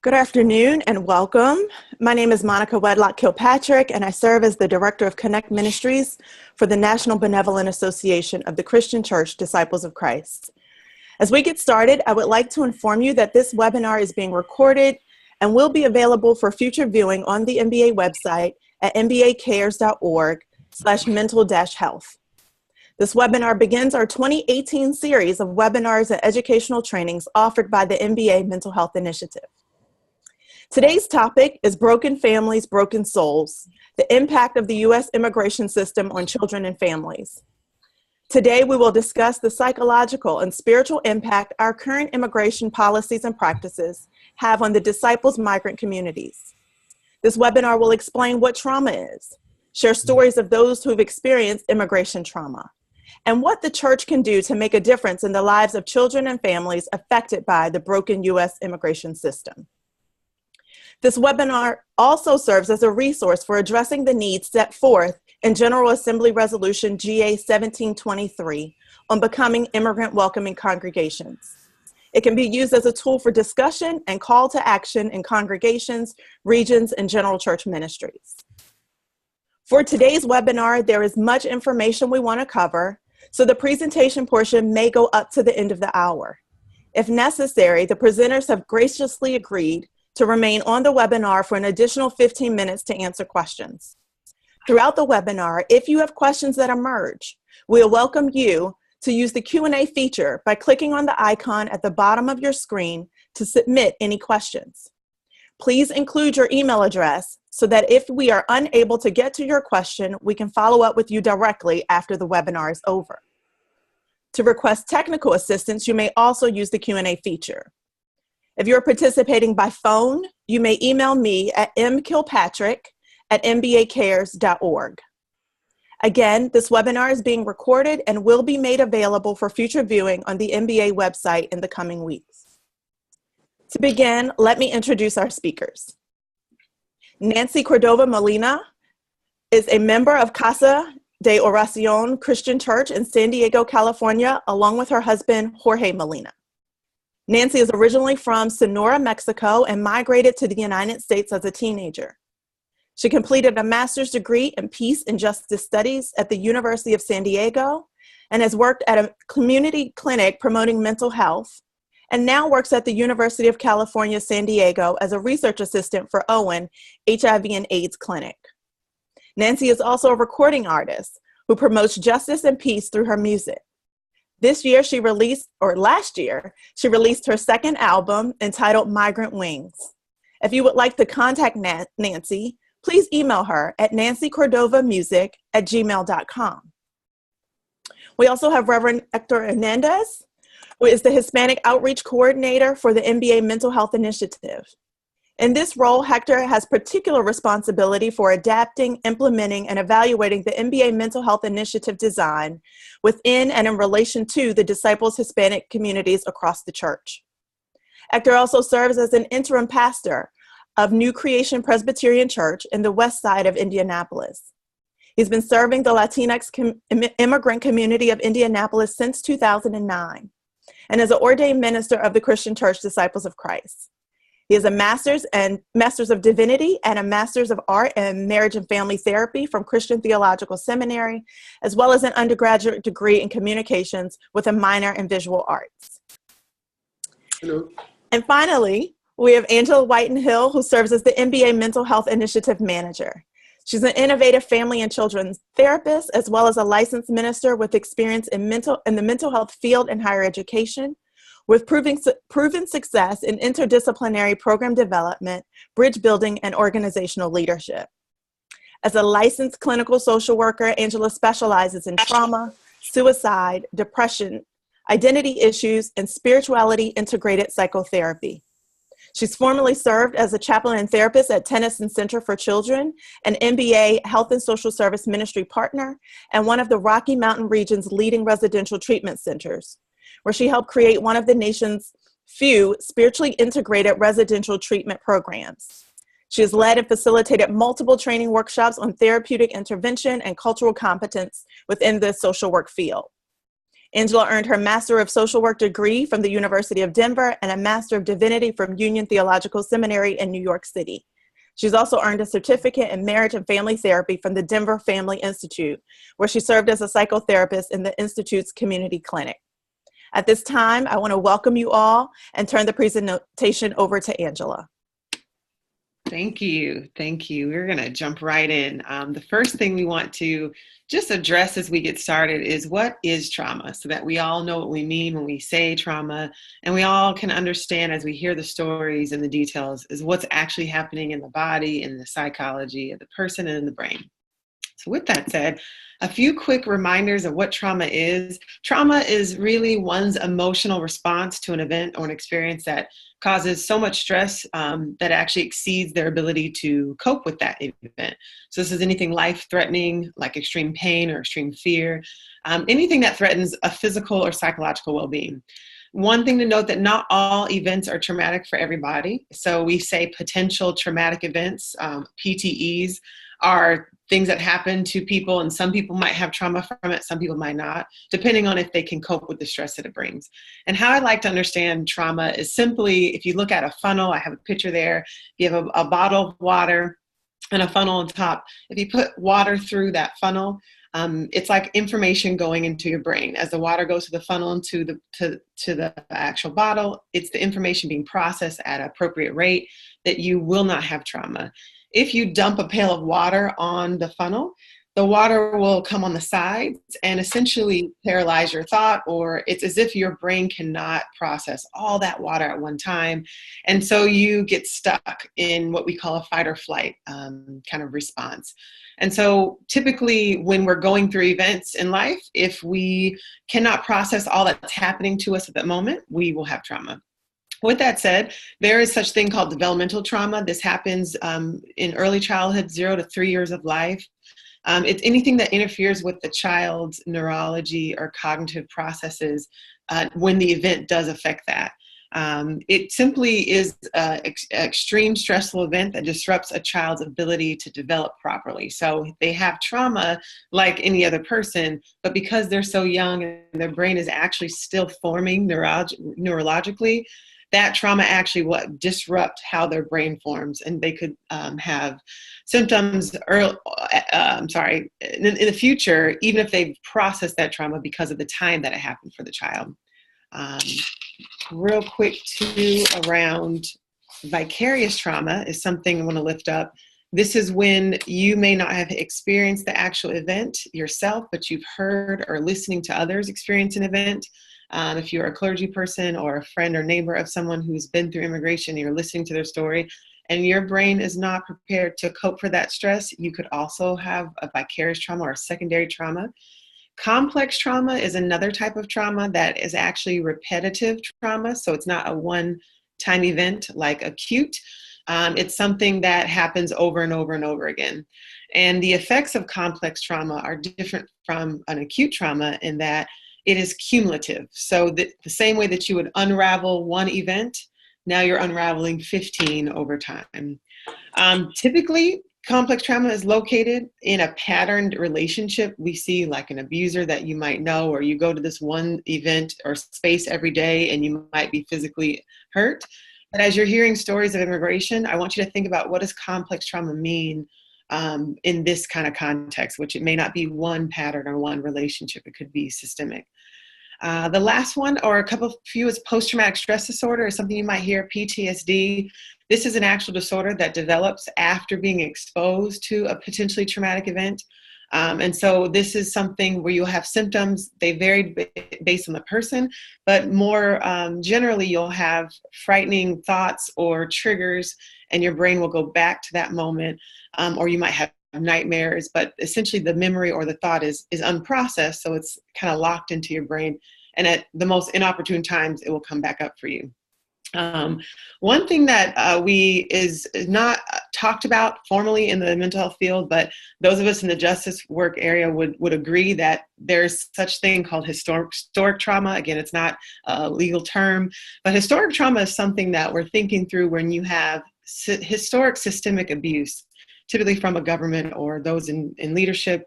Good afternoon and welcome. My name is Monica Wedlock Kilpatrick, and I serve as the Director of Connect Ministries for the National Benevolent Association of the Christian Church Disciples of Christ. As we get started, I would like to inform you that this webinar is being recorded and will be available for future viewing on the NBA website at nbacares.org/mental-health. This webinar begins our 2018 series of webinars and educational trainings offered by the NBA Mental Health Initiative. Today's topic is Broken Families, Broken Souls, the impact of the U.S. immigration system on children and families. Today, we will discuss the psychological and spiritual impact our current immigration policies and practices have on the disciples' migrant communities. This webinar will explain what trauma is, share stories of those who have experienced immigration trauma, and what the church can do to make a difference in the lives of children and families affected by the broken U.S. immigration system. This webinar also serves as a resource for addressing the needs set forth in General Assembly Resolution GA 1723 on becoming immigrant welcoming congregations. It can be used as a tool for discussion and call to action in congregations, regions, and general church ministries. For today's webinar, there is much information we want to cover, so the presentation portion may go up to the end of the hour. If necessary, the presenters have graciously agreed to remain on the webinar for an additional 15 minutes to answer questions. Throughout the webinar, if you have questions that emerge, we'll welcome you to use the Q&A feature by clicking on the icon at the bottom of your screen to submit any questions. Please include your email address so that if we are unable to get to your question, we can follow up with you directly after the webinar is over. To request technical assistance, you may also use the Q&A feature. If you're participating by phone, you may email me at mkilpatrick@nbacares.org. Again, this webinar is being recorded and will be made available for future viewing on the NBA website in the coming weeks. To begin, let me introduce our speakers. Nancy Cordova Molina is a member of Casa de Oración Christian Church in San Diego, California, along with her husband, Jorge Molina. Nancy is originally from Sonora, Mexico, and migrated to the United States as a teenager. She completed a master's degree in Peace and Justice Studies at the University of San Diego and has worked at a community clinic promoting mental health, and now works at the University of California, San Diego as a research assistant for Owen HIV and AIDS Clinic. Nancy is also a recording artist who promotes justice and peace through her music. Last year, she released her second album entitled Migrant Wings. If you would like to contact Nancy, please email her at nancycordovamusic@gmail.com. We also have Reverend Hector Hernandez, who is the Hispanic Outreach Coordinator for the NBA Mental Health Initiative. In this role, Hector has particular responsibility for adapting, implementing, and evaluating the NBA Mental Health Initiative design within and in relation to the Disciples Hispanic communities across the church. Hector also serves as an interim pastor of New Creation Presbyterian Church in the west side of Indianapolis. He's been serving the Latinx immigrant community of Indianapolis since 2009 and is an ordained minister of the Christian Church Disciples of Christ. He has a Master's of Divinity and a Master's of Art in Marriage and Family Therapy from Christian Theological Seminary, as well as an undergraduate degree in communications with a minor in visual arts. Hello. And finally, we have Angela Whiten-Hill, who serves as the NBA Mental Health Initiative Manager. She's an innovative family and children's therapist, as well as a licensed minister with experience in the mental health field and higher education, with proven success in interdisciplinary program development, bridge building, and organizational leadership. As a licensed clinical social worker, Angela specializes in trauma, suicide, depression, identity issues, and spirituality integrated psychotherapy. She's formerly served as a chaplain and therapist at Tennyson Center for Children, an NBA Health and Social Service Ministry partner, and one of the Rocky Mountain region's leading residential treatment centers, where she helped create one of the nation's few spiritually integrated residential treatment programs. She has led and facilitated multiple training workshops on therapeutic intervention and cultural competence within the social work field. Angela earned her Master of Social Work degree from the University of Denver and a Master of Divinity from Union Theological Seminary in New York City. She's also earned a certificate in marriage and family therapy from the Denver Family Institute, where she served as a psychotherapist in the Institute's community clinic. At this time, I want to welcome you all and turn the presentation over to Angela. Thank you. Thank you. We're going to jump right in. The first thing we want to just address as we get started is what is trauma, so that we all know what we mean when we say trauma, and we all can understand as we hear the stories and the details is what's actually happening in the body, in the psychology of the person, and in the brain. So with that said, a few quick reminders of what trauma is. Trauma is really one's emotional response to an event or an experience that causes so much stress that actually exceeds their ability to cope with that event. So this is anything life-threatening, like extreme pain or extreme fear, anything that threatens a physical or psychological well-being. One thing to note that not all events are traumatic for everybody. So we say potential traumatic events, PTEs, are things that happen to people, and some people might have trauma from it, some people might not, depending on if they can cope with the stress that it brings. And how I like to understand trauma is simply, if you look at a funnel, I have a picture there, you have a bottle of water and a funnel on top. If you put water through that funnel, it's like information going into your brain. As the water goes to the funnel and to the actual bottle, it's the information being processed at an appropriate rate that you will not have trauma. If you dump a pail of water on the funnel, the water will come on the sides and essentially paralyze your thought, or it's as if your brain cannot process all that water at one time. And so you get stuck in what we call a fight or flight kind of response. And so typically when we're going through events in life, if we cannot process all that's happening to us at that moment, we will have trauma. With that said, there is such thing called developmental trauma. This happens in early childhood, 0 to 3 years of life. It's anything that interferes with the child's neurology or cognitive processes when the event does affect that. It simply is an extreme stressful event that disrupts a child's ability to develop properly. So they have trauma like any other person, but because they're so young and their brain is actually still forming neurologically, that trauma actually disrupt how their brain forms, and they could have symptoms in the future, even if they've processed that trauma because of the time that it happened for the child. Real quick too, around vicarious trauma is something I want to lift up. This is when you may not have experienced the actual event yourself, but you've heard or listening to others experience an event. If you're a clergy person or a friend or neighbor of someone who's been through immigration, you're listening to their story and your brain is not prepared to cope for that stress, you could also have a vicarious trauma or a secondary trauma. Complex trauma is another type of trauma that is actually repetitive trauma. So it's not a one-time event like acute. It's something that happens over and over and over again. And the effects of complex trauma are different from an acute trauma in that it is cumulative. So the same way that you would unravel one event, now you're unraveling 15 over time. Typically, complex trauma is located in a patterned relationship. We see like an abuser that you might know, or you go to this one event or space every day and you might be physically hurt. But as you're hearing stories of immigration, I want you to think about, what does complex trauma mean in this kind of context, which it may not be one pattern or one relationship, it could be systemic. The last one, or a few, is post-traumatic stress disorder, or something you might hear, PTSD. This is an actual disorder that develops after being exposed to a potentially traumatic event. And so this is something where you'll have symptoms. They vary based on the person, but more generally you'll have frightening thoughts or triggers, and your brain will go back to that moment, or you might have nightmares, but essentially the memory or the thought is unprocessed, so it's kind of locked into your brain, and at the most inopportune times it will come back up for you. One thing that is not talked about formally in the mental health field, but those of us in the justice work area would agree that there's such thing called historic trauma. Again, it's not a legal term, but historic trauma is something that we're thinking through when you have historic systemic abuse, typically from a government or those in leadership,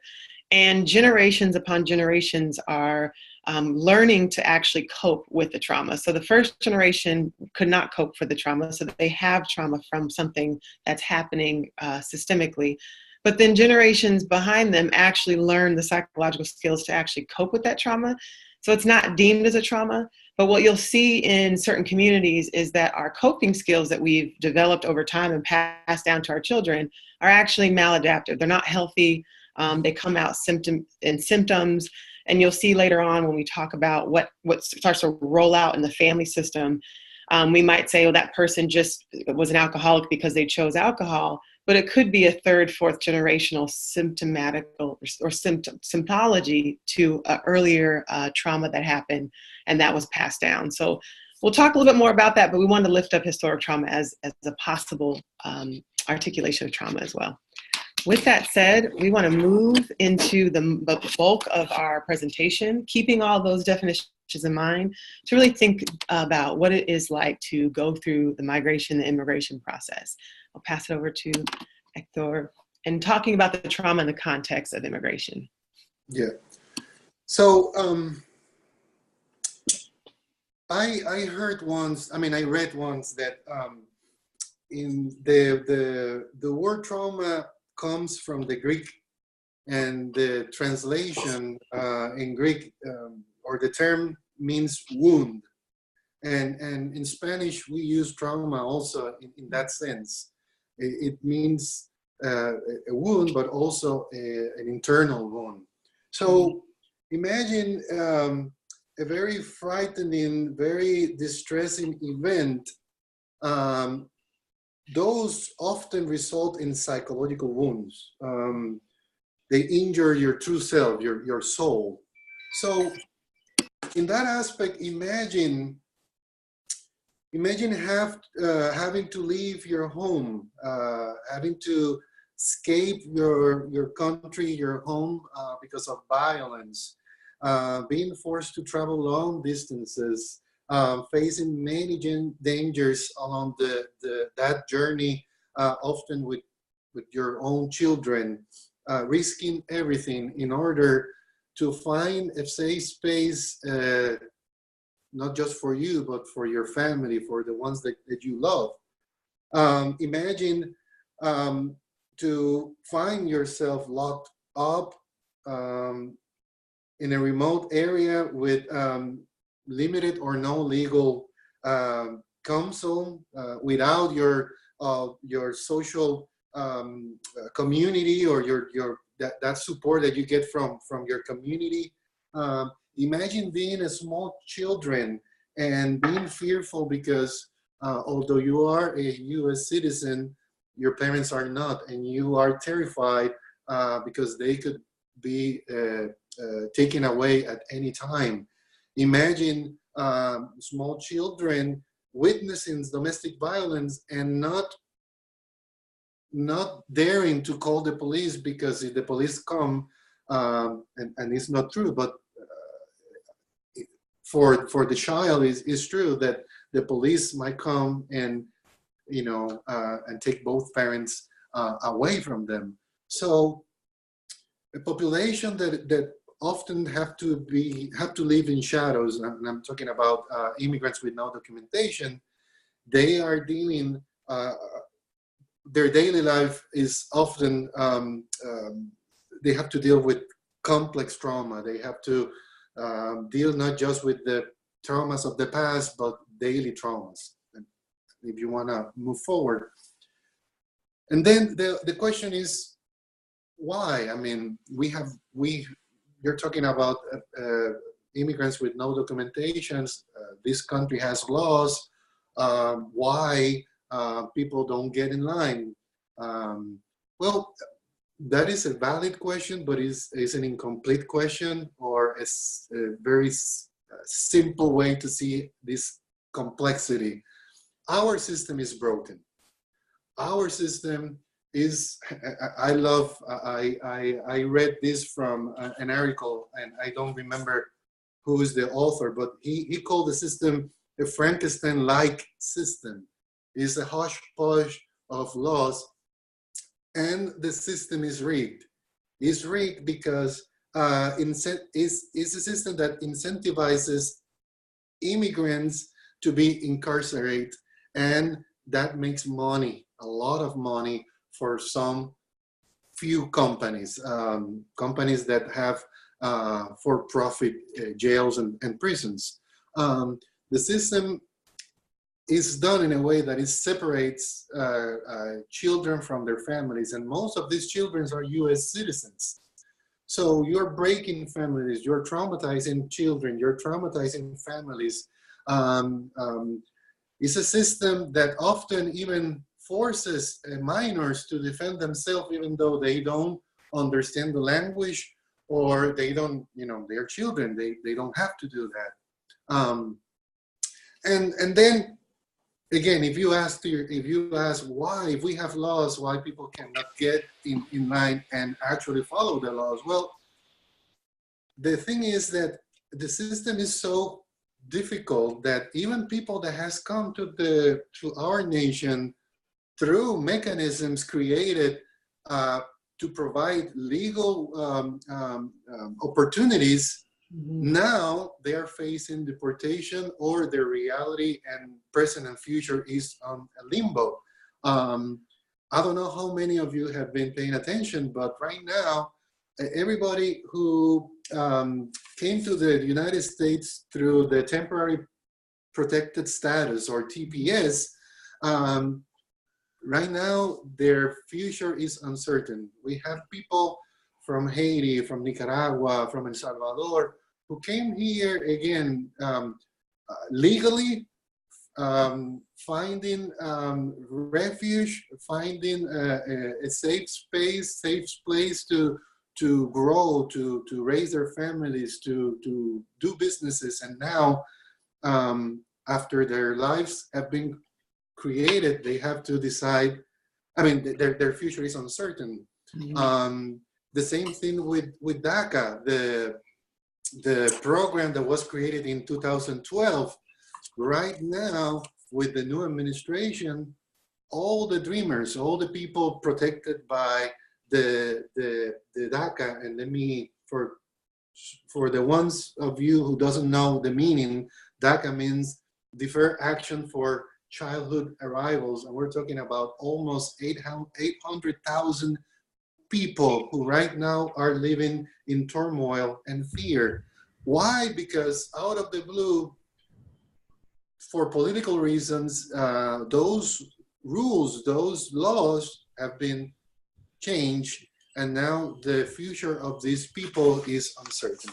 and generations upon generations are learning to actually cope with the trauma. So the first generation could not cope for the trauma, so they have trauma from something that's happening systemically. But then generations behind them actually learn the psychological skills to actually cope with that trauma. So it's not deemed as a trauma. But what you'll see in certain communities is that our coping skills that we've developed over time and passed down to our children are actually maladaptive. They're not healthy. They come out symptoms. And you'll see later on when we talk about what starts to roll out in the family system, we might say, oh, that person just was an alcoholic because they chose alcohol, but it could be a third, fourth generational symptomatical or symptomology to an earlier trauma that happened and that was passed down. So we'll talk a little bit more about that, but we wanted to lift up historic trauma as a possible articulation of trauma as well. With that said, we want to move into the bulk of our presentation, keeping all those definitions in mind to really think about what it is like to go through the migration, the immigration process. I'll pass it over to Hector and talking about the trauma in the context of immigration. Yeah. So I heard once, I read once that in the word trauma comes from the Greek, and the translation in Greek or the term means wound, and in Spanish we use trauma also in that sense. It means a wound, but also an internal wound. So imagine a very frightening, very distressing event. Those often result in psychological wounds. They injure your true self, your soul. So in that aspect, imagine having to leave your home, having to escape your country, your home because of violence, being forced to travel long distances, facing many dangers along that journey, often with your own children, risking everything in order to find a safe space, not just for you, but for your family, for the ones that you love. Imagine to find yourself locked up in a remote area with limited or no legal counsel, without your social community or that support that you get from your community. Imagine being a small children and being fearful because although you are a U.S. citizen, your parents are not, and you are terrified because they could be taken away at any time. Imagine small children witnessing domestic violence and not daring to call the police, because if the police come, and it's not true, but for the child is true that the police might come and and take both parents away from them. So a population that often have to live in shadows, and I'm talking about immigrants with no documentation. They are dealing, their daily life is often, they have to deal with complex trauma. They have to deal not just with the traumas of the past, but daily traumas, if you want to move forward. And then the question is, why? I mean, you're talking about immigrants with no documentations. This country has laws. Why people don't get in line? Well, that is a valid question, but is an incomplete question, or a very simple way to see this complexity. Our system is broken. Our system is, I read this from an article, and I don't remember who is the author, but he called the system a Frankenstein-like system. It's a hodgepodge of laws, and the system is rigged. It's rigged because is a system that incentivizes immigrants to be incarcerated, and that makes money, a lot of money for some few companies, companies that have for-profit jails and prisons. The system is done in a way that it separates children from their families, and most of these children are US citizens. So you're breaking families, you're traumatizing children, you're traumatizing families. It's a system that often even forces minors to defend themselves, even though they don't understand the language, or they don't, they're children, they don't have to do that. And then again, if you ask why, if we have laws, why people cannot get in line and actually follow the laws? Well, the thing is that the system is so difficult that even people that has come to our nation through mechanisms created to provide legal opportunities, now they are facing deportation, or their reality and present and future is on a limbo. I don't know how many of you have been paying attention, but right now, everybody who came to the United States through the temporary protected status, or TPS, right now their future is uncertain. We have people from Haiti, from Nicaragua, from El Salvador, who came here again legally, finding refuge, finding a safe space, safe place to grow, to raise their families, to do businesses. And now, after their lives have been created, they have to decide. I mean, their future is uncertain. The same thing with DACA, the program that was created in 2012. Right now, with the new administration, all the dreamers, all the people protected by the DACA, and let me, for the ones of you who doesn't know the meaning, DACA means Deferred Action for Childhood Arrivals, and we're talking about almost 800,000 people who right now are living in turmoil and fear. Why? Because out of the blue, for political reasons, those rules, those laws have been changed, and now the future of these people is uncertain.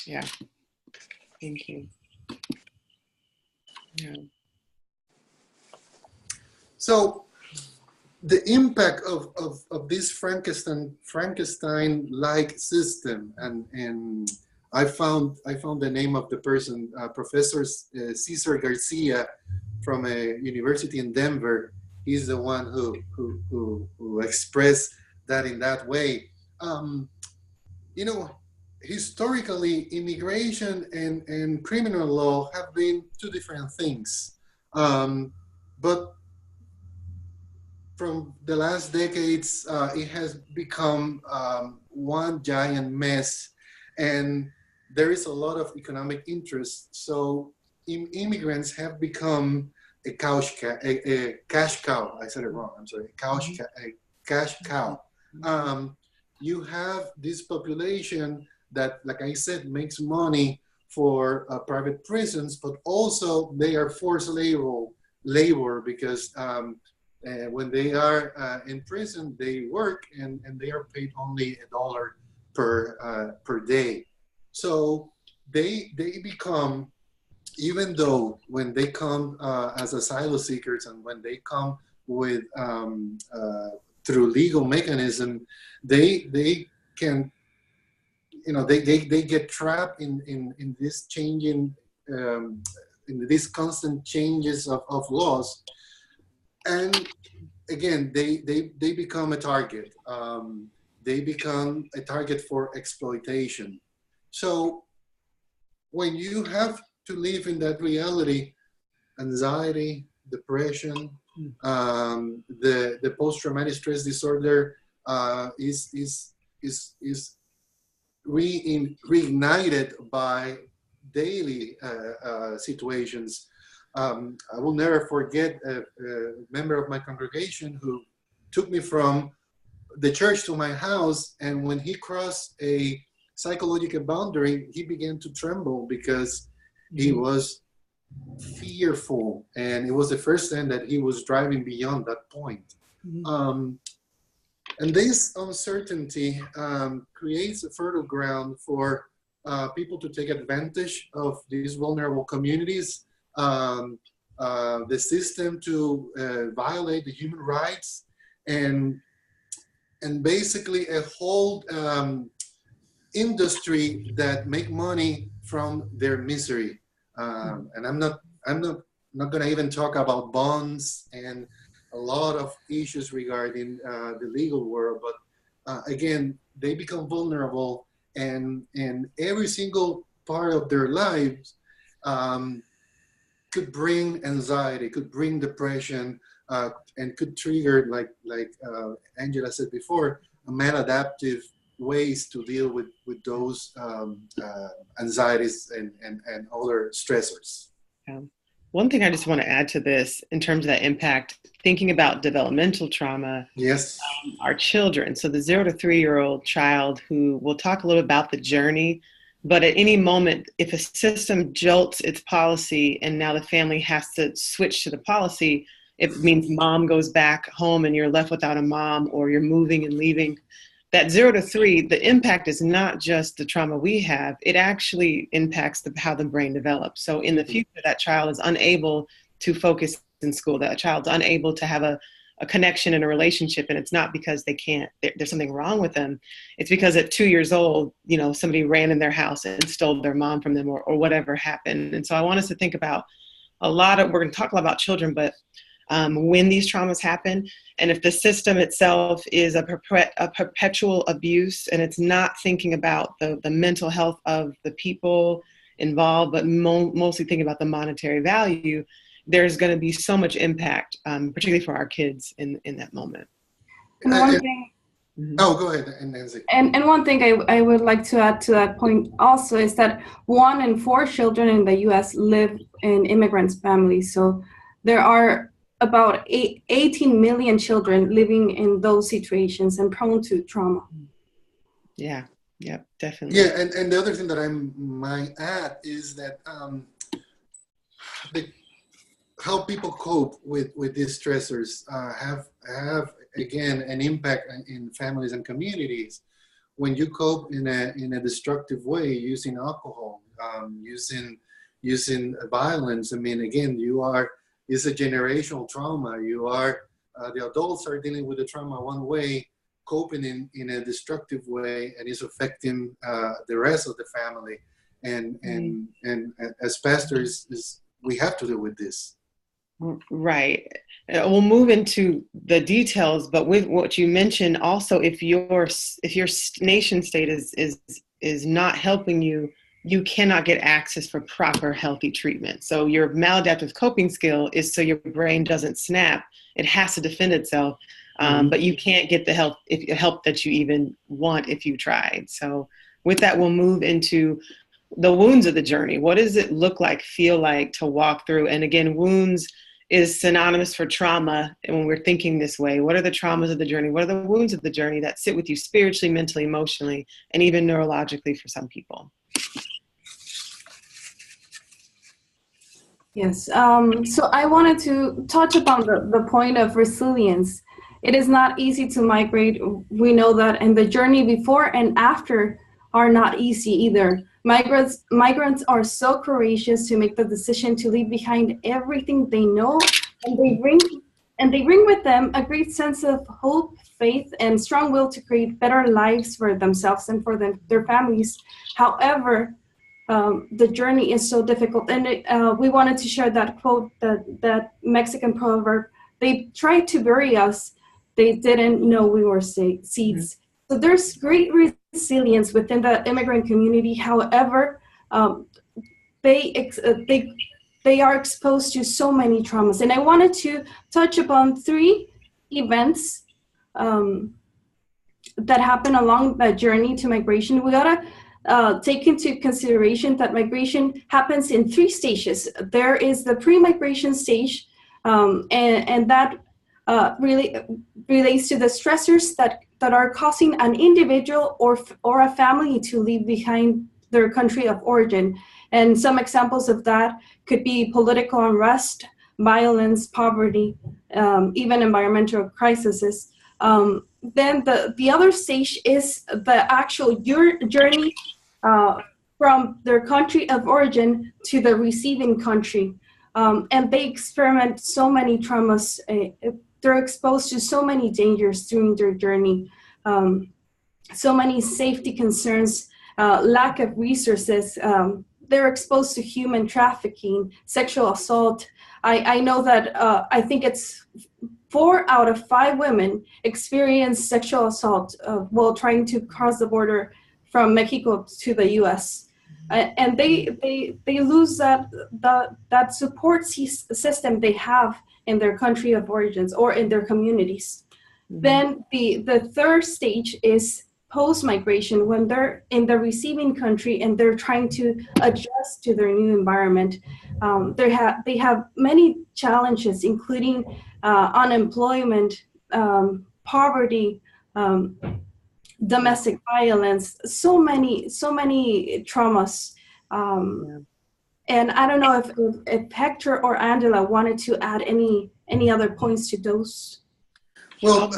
Yeah, thank you. Yeah. So the impact of this Frankenstein-like system, and I found the name of the person, Professor Cesar Garcia from a university in Denver. He's the one who expressed that in that way. Historically, immigration and criminal law have been two different things. But from the last decades, it has become one giant mess, and there is a lot of economic interest. So immigrants have become a cash cow. I said it wrong. I'm sorry. A cash cow. You have this population that, like I said, makes money for private prisons, but also they are forced labor because when they are in prison, they work and they are paid only $1 per day. So they become, even though when they come as asylum seekers, and when they come with through legal mechanism, they can, they get trapped in this changing, in these constant changes of laws. And again, they become a target. They become a target for exploitation. So when you have to live in that reality, anxiety, depression, the post-traumatic stress disorder is reignited by daily situations. I will never forget a member of my congregation who took me from the church to my house, and when he crossed a psychological boundary, he began to tremble because he was fearful, and it was the first time that he was driving beyond that point. And this uncertainty creates a fertile ground for people to take advantage of these vulnerable communities, the system to violate the human rights, and basically a whole industry that make money from their misery. And I'm not going to even talk about bonds and a lot of issues regarding the legal world, but again, they become vulnerable, and every single part of their lives could bring anxiety, could bring depression, and could trigger, like Angela said before, maladaptive ways to deal with those anxieties and other stressors. Yeah. One thing I just want to add to this in terms of that impact, thinking about developmental trauma, yes, our children. So the 0 to 3-year-old child, who we'll talk a little about the journey, but at any moment, if a system jolts its policy and now the family has to switch to the policy, it means mom goes back home and you're left without a mom, or you're moving and leaving. That 0 to 3, the impact is not just the trauma we have, it actually impacts how the brain develops. So in the future, that child is unable to focus in school, that child's unable to have a connection and a relationship, and it's not because they can't, there's something wrong with them. It's because at 2 years old, somebody ran in their house and stole their mom from them, or whatever happened. And so I want us to think about we're going to talk a lot about children, but when these traumas happen, and if the system itself is a perpetual abuse, and it's not thinking about the mental health of the people involved, but mostly thinking about the monetary value, there's going to be so much impact, particularly for our kids in that moment. And one thing. Oh, go ahead, Nancy. And one thing I would like to add to that point also is that 1 in 4 children in the U.S. live in immigrant families. So there are about 18 million children living in those situations and prone to trauma. Yeah, definitely. Yeah, and the other thing that I might add is that how people cope with these stressors have again an impact in families and communities. When you cope in a destructive way, using alcohol, using violence, I mean, again, it's a generational trauma. The adults are dealing with the trauma one way, coping in a destructive way, and it's affecting the rest of the family. And as pastors, we have to deal with this. Right. We'll move into the details, but with what you mentioned, also, if your nation state is not helping you, you cannot get access for proper healthy treatment. So your maladaptive coping skill is so your brain doesn't snap. It has to defend itself, but you can't get the help that you even want if you tried. So with that, we'll move into the wounds of the journey. What does it look like, feel like to walk through? And again, wounds is synonymous for trauma. And when we're thinking this way, what are the traumas of the journey? What are the wounds of the journey that sit with you spiritually, mentally, emotionally, and even neurologically for some people? Yes, so I wanted to touch upon the point of resilience. It is not easy to migrate. We know that, and the journey before and after are not easy either. Migrants are so courageous to make the decision to leave behind everything they know, and they bring with them a great sense of hope, faith, and strong will to create better lives for themselves and for their families. However, the journey is so difficult, and we wanted to share that quote, that Mexican proverb: "They tried to bury us, they didn't know we were seeds." Mm-hmm. So there's great resilience within the immigrant community. However, they are exposed to so many traumas, and I wanted to touch upon 3 events that happen along that journey to migration, we gotta take into consideration that migration happens in 3 stages. There is the pre-migration stage, and that really relates to the stressors that are causing an individual or a family to leave behind their country of origin. And some examples of that could be political unrest, violence, poverty, even environmental crises. Then the other stage is the actual journey from their country of origin to the receiving country. And they experiment so many traumas. They're exposed to so many dangers during their journey, so many safety concerns, lack of resources. They're exposed to human trafficking, sexual assault. I know that I think it's 4 out of 5 women experience sexual assault while trying to cross the border from Mexico to the U.S. And they lose that support system they have in their country of origins or in their communities. Mm-hmm. Then the third stage is post-migration, when they're in the receiving country and they're trying to adjust to their new environment. They have many challenges, including unemployment, poverty, domestic violence, so many traumas. And I don't know if Hector or Angela wanted to add any other points to those. Well,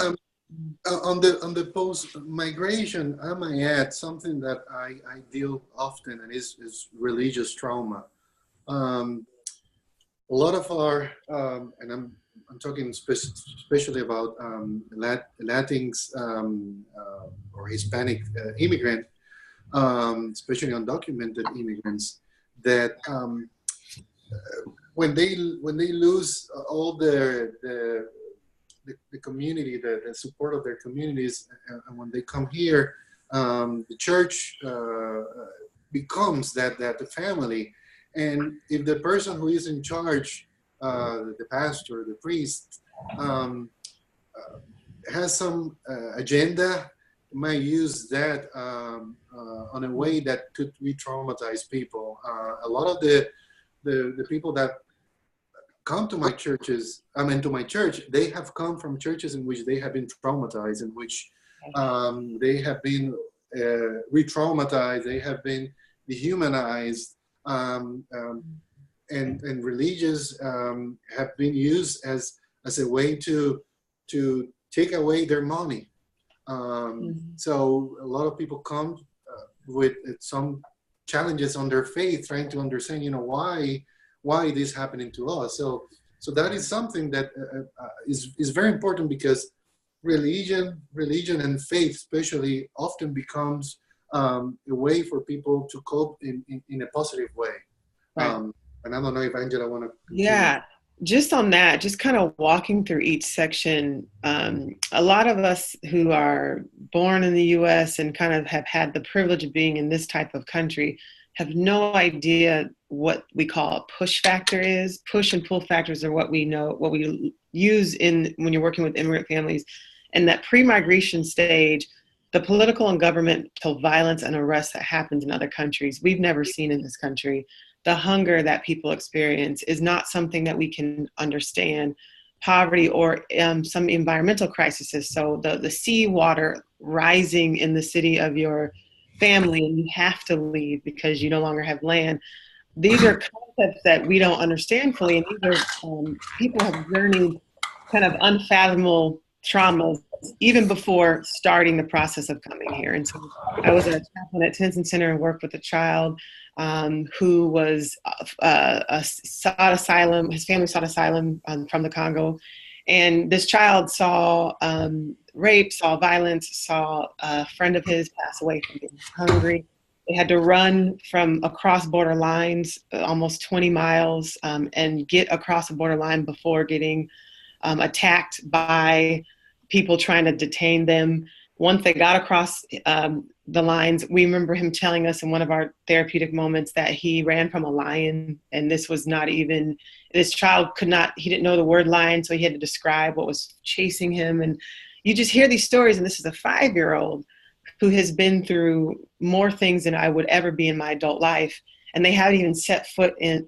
on the post-migration, I might add something that I deal often, and is religious trauma. A lot of our, and I'm talking especially about Latinx or Hispanic immigrant, especially undocumented immigrants, that when they lose all the community, the support of their communities, and when they come here, the church becomes the family. And if the person who is in charge, the pastor, the priest, has some agenda, might use that on a way that could re-traumatize people. A lot of the people that come to my churches, to my church, they have come from churches in which they have been traumatized, in which they have been re-traumatized, they have been dehumanized, and religious have been used as a way to take away their money. So a lot of people come with some challenges on their faith, trying to understand, why this happening to us. So that is something that is very important, because religion and faith especially often becomes a way for people to cope in a positive way. Right. And I don't know if Angela want to continue. Yeah, just on that, just kind of walking through each section, a lot of us who are born in the U.S. and kind of have had the privilege of being in this type of country have no idea what we call a push factor is. Push and pull factors are what we use when you're working with immigrant families. And that pre-migration stage, the political and governmental violence and arrest that happens in other countries, we've never seen in this country. The hunger that people experience is not something that we can understand. Poverty or some environmental crises. So the seawater rising in the city of your family, and you have to leave because you no longer have land. These are concepts that we don't understand fully, and these are people have journeyed kind of unfathomable traumas even before starting the process of coming here. And so I was a chaplain at Tennyson Center and worked with a child who was sought asylum. His family sought asylum from the Congo, and this child saw rape, saw violence, saw a friend of his pass away from being hungry. They had to run from across border lines, almost 20 miles, and get across the border line before getting attacked by people trying to detain them. Once they got across the lines, we remember him telling us in one of our therapeutic moments that he ran from a lion, and this child he didn't know the word lion, so he had to describe what was chasing him. And you just hear these stories, and this is a 5-year-old who has been through more things than I would ever be in my adult life. And they haven't even set foot in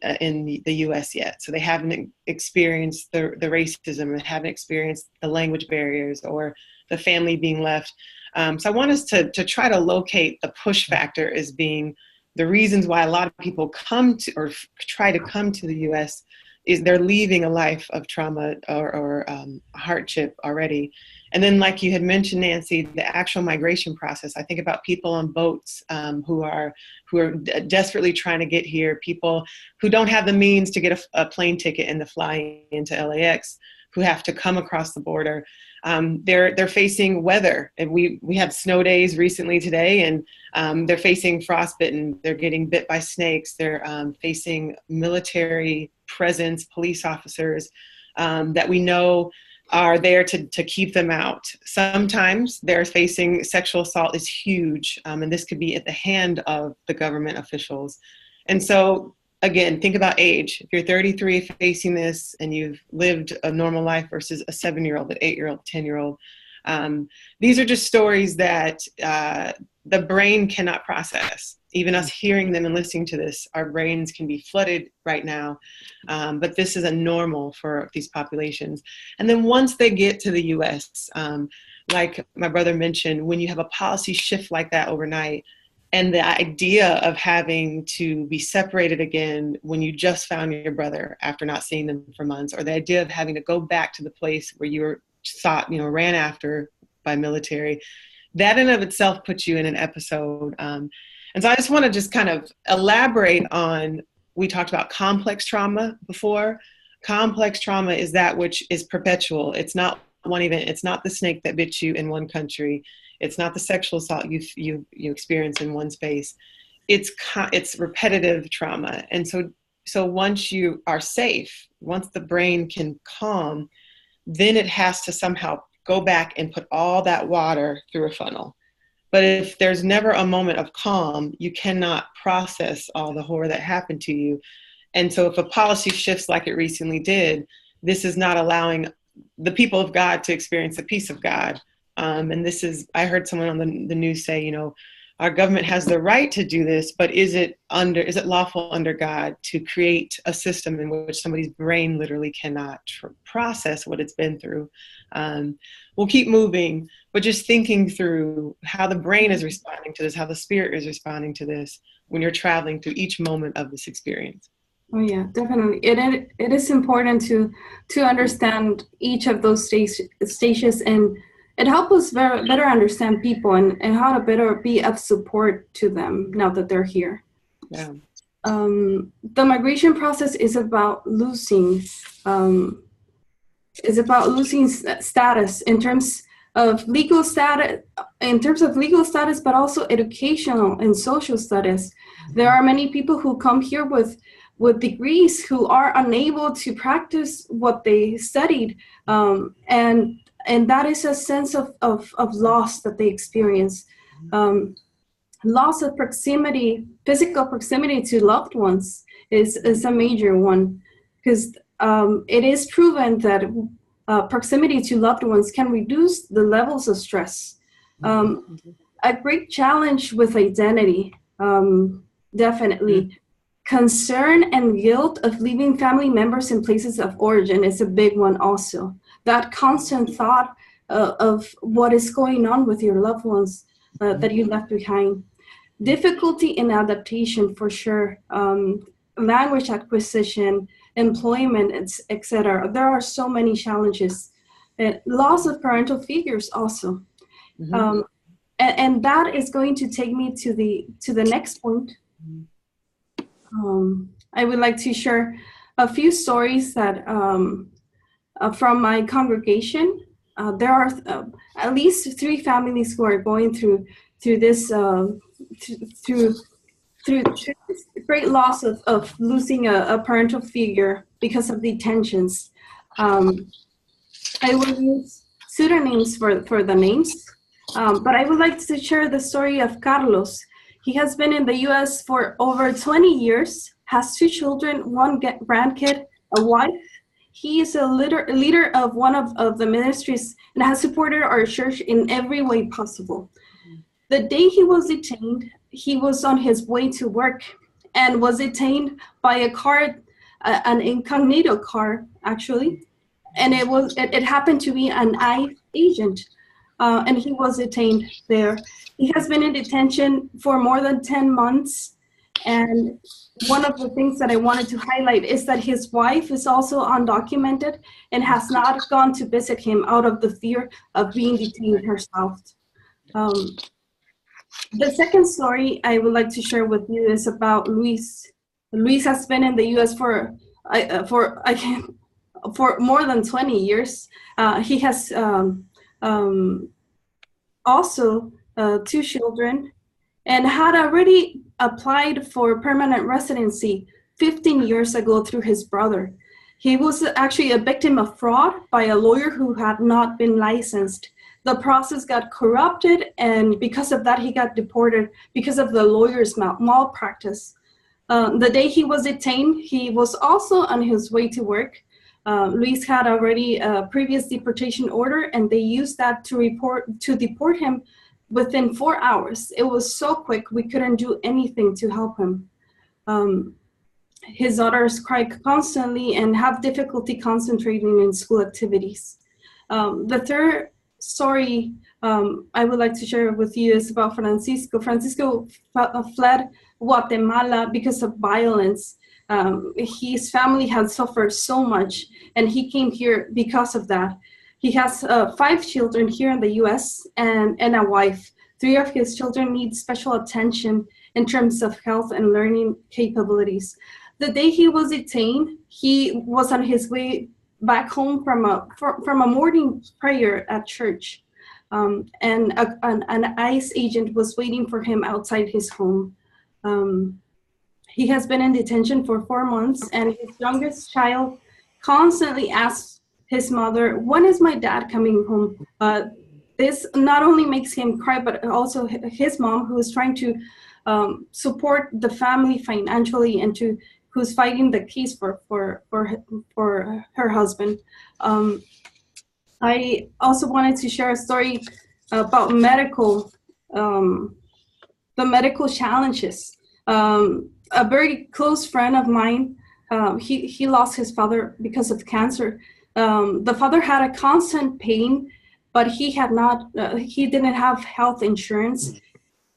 the US yet. So they haven't experienced the racism, and haven't experienced the language barriers or the family being left. So I want us to try to locate the push factor as being the reasons why a lot of people come to or try to come to the US is they're leaving a life of trauma or hardship already. And then, like you had mentioned, Nancy, the actual migration process. I think about people on boats who are desperately trying to get here, people who don't have the means to get a plane ticket and to fly into LAX, who have to come across the border. They're facing weather, and we had snow days recently today, and they're facing frostbitten. They're getting bit by snakes. They're facing military presence, police officers that we know are there to keep them out. Sometimes they're facing sexual assault is huge, and this could be at the hand of the government officials. And so, again, think about age. If you're 33 facing this and you've lived a normal life versus a 7-year-old, an 8-year-old, 10-year-old, these are just stories that the brain cannot process. Even us hearing them and listening to this, our brains can be flooded right now. But this is a normal for these populations. And then once they get to the US, like my brother mentioned, when you have a policy shift like that overnight, and the idea of having to be separated again when you just found your brother after not seeing them for months, or the idea of having to go back to the place where you were thought, ran after by military, that in of itself puts you in an episode. And so I just want to just kind of elaborate on, we talked about complex trauma before. Complex trauma is that which is perpetual. It's not one event. It's not the snake that bit you in one country. It's not the sexual assault you experience in one space. It's repetitive trauma. And so once you are safe, once the brain can calm, then it has to somehow go back and put all that water through a funnel. But if there's never a moment of calm, you cannot process all the horror that happened to you. And so if a policy shifts like it recently did, this is not allowing the people of God to experience the peace of God. And this is, I heard someone on the news say, our government has the right to do this, but is it lawful under God to create a system in which somebody's brain literally cannot process what it's been through? We'll keep moving, but just thinking through how the brain is responding to this, how the spirit is responding to this when you're traveling through each moment of this experience. Oh yeah, definitely. It is important to understand each of those stages, and it helps us better understand people and how to better be of support to them now that they're here. Yeah. The migration process is about losing status in terms of legal status, but also educational and social status. There are many people who come here with degrees who are unable to practice what they studied, and that is a sense of loss that they experience. Loss of proximity, physical proximity to loved ones is a major one, because it is proven that proximity to loved ones can reduce the levels of stress. A great challenge with identity, definitely. Concern and guilt of leaving family members in places of origin is a big one also. That constant thought of what is going on with your loved ones that you left behind. Difficulty in adaptation for sure. Language acquisition, employment, etc. There are so many challenges. Loss of parental figures also. Mm-hmm. And that is going to take me to the next point. I would like to share a few stories that from my congregation. There are at least 3 families who are going through this through this great loss of losing a parental figure because of the tensions. I will use pseudonyms for the names, but I would like to share the story of Carlos. He has been in the U.S. for over 20 years, has 2 children, 1 grandkid, a wife, He is a leader of one of the ministries and has supported our church in every way possible. The day he was detained, he was on his way to work and was detained by a car, an incognito car, actually. And it happened to be an ICE agent, and he was detained there. He has been in detention for more than 10 months. And one of the things that I wanted to highlight is that his wife is also undocumented and has not gone to visit him out of the fear of being detained herself. The second story I would like to share with you is about Luis. Luis has been in the U.S. for more than 20 years. He has also 2 children and had already applied for permanent residency 15 years ago through his brother. He was actually a victim of fraud by a lawyer who had not been licensed. The process got corrupted, and because of that, he got deported because of the lawyer's malpractice. The day he was detained, he was also on his way to work. Luis had already a previous deportation order, and they used that to deport him within 4 hours. It was so quick, we couldn't do anything to help him. His daughters cry constantly and have difficulty concentrating in school activities. The third story I would like to share with you is about Francisco. Francisco fled Guatemala because of violence. His family had suffered so much, and he came here because of that. He has 5 children here in the U.S. and a wife. 3 of his children need special attention in terms of health and learning capabilities. The day he was detained, he was on his way back home from a morning prayer at church, and an ICE agent was waiting for him outside his home. He has been in detention for 4 months, and his youngest child constantly asks his mother, "When is my dad coming home?" This not only makes him cry, but also his mom, who is trying to support the family financially and who's fighting the case for her husband. I also wanted to share a story about the medical challenges. A very close friend of mine, he lost his father because of cancer. The father had a constant pain, but he didn't have health insurance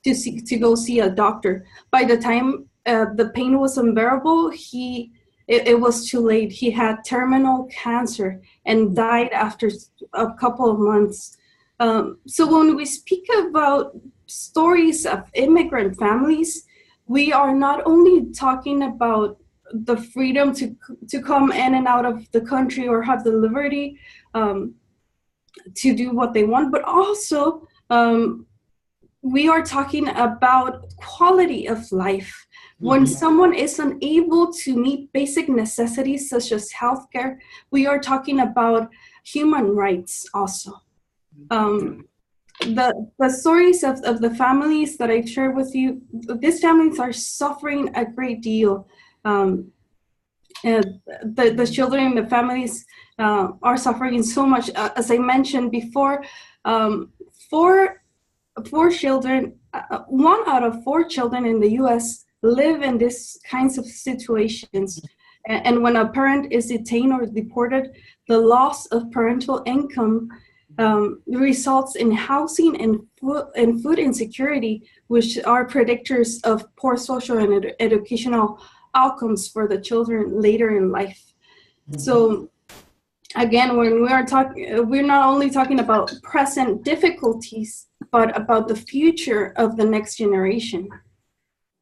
to go see a doctor. By the time the pain was unbearable, it was too late. He had terminal cancer and died after a couple of months. So when we speak about stories of immigrant families, we are not only talking about the freedom to come in and out of the country or have the liberty to do what they want, but also we are talking about quality of life. When someone is unable to meet basic necessities such as healthcare, we are talking about human rights also. The stories of the families that I share with you, these families are suffering a great deal. The children in the families are suffering so much. As I mentioned before, 4 children, 1 out of 4 children in the U.S. live in these kinds of situations. And when a parent is detained or deported, the loss of parental income results in housing and food insecurity, which are predictors of poor social and educational outcomes for the children later in life. So again, when we are talking, we're not only talking about present difficulties, but about the future of the next generation.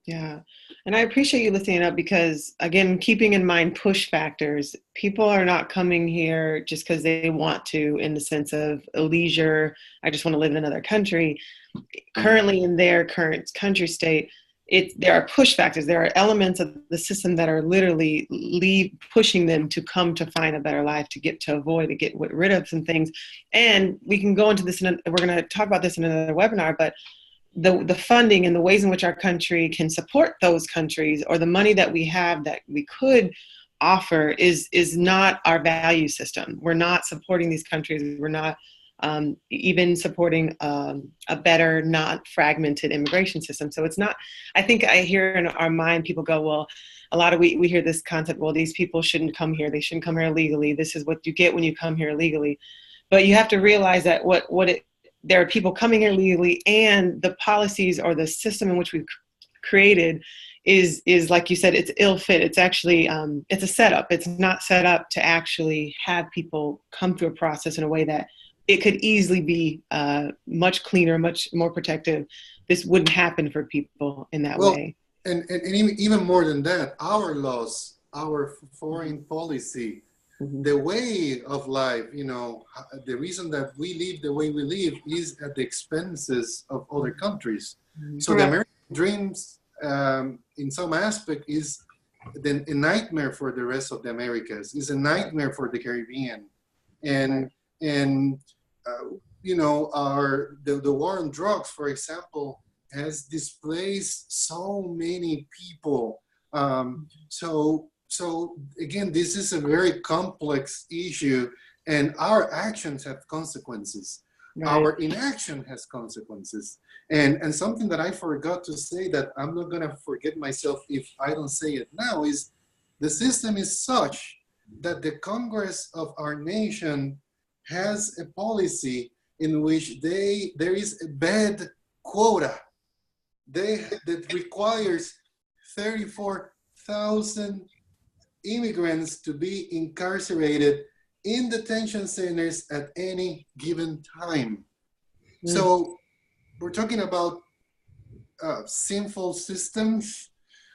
Yeah. And I appreciate you lifting it up because, again, keeping in mind push factors, people are not coming here just because they want to, in the sense of leisure. I just want to live in another country. Currently, in their current country state, there are push factors. There are elements of the system that are literally pushing them to come to find a better life, to get rid of some things. And we can go into this, we're going to talk about this in another webinar, but the funding and the ways in which our country can support those countries, or the money that we have that we could offer is not our value system. We're not supporting these countries. We're not even supporting a better, not fragmented immigration system. So it's not, I think I hear in our mind, people go, well, we hear this concept, well, these people shouldn't come here. They shouldn't come here illegally. This is what you get when you come here illegally. But you have to realize that there are people coming here legally, and the policies or the system in which we've created is like you said, it's ill fit. It's actually, it's a setup. It's not set up to actually have people come through a process in a way that it could easily be much cleaner, much more protective. This wouldn't happen for people in that way. And even more than that, our laws, our foreign policy, the way of life, the reason that we live the way we live is at the expenses of other countries. So the American dreams, in some aspect, is a nightmare for the rest of the Americas. It's a nightmare for the Caribbean, and the war on drugs, for example, has displaced so many people. So again, this is a very complex issue, and our actions have consequences. Right. Our inaction has consequences. And something that I forgot to say that I'm not gonna forget myself if I don't say it now is the system is such that the Congress of our nation has a policy in which there is a bed quota that requires 34,000 immigrants to be incarcerated in detention centers at any given time. So we're talking about sinful systems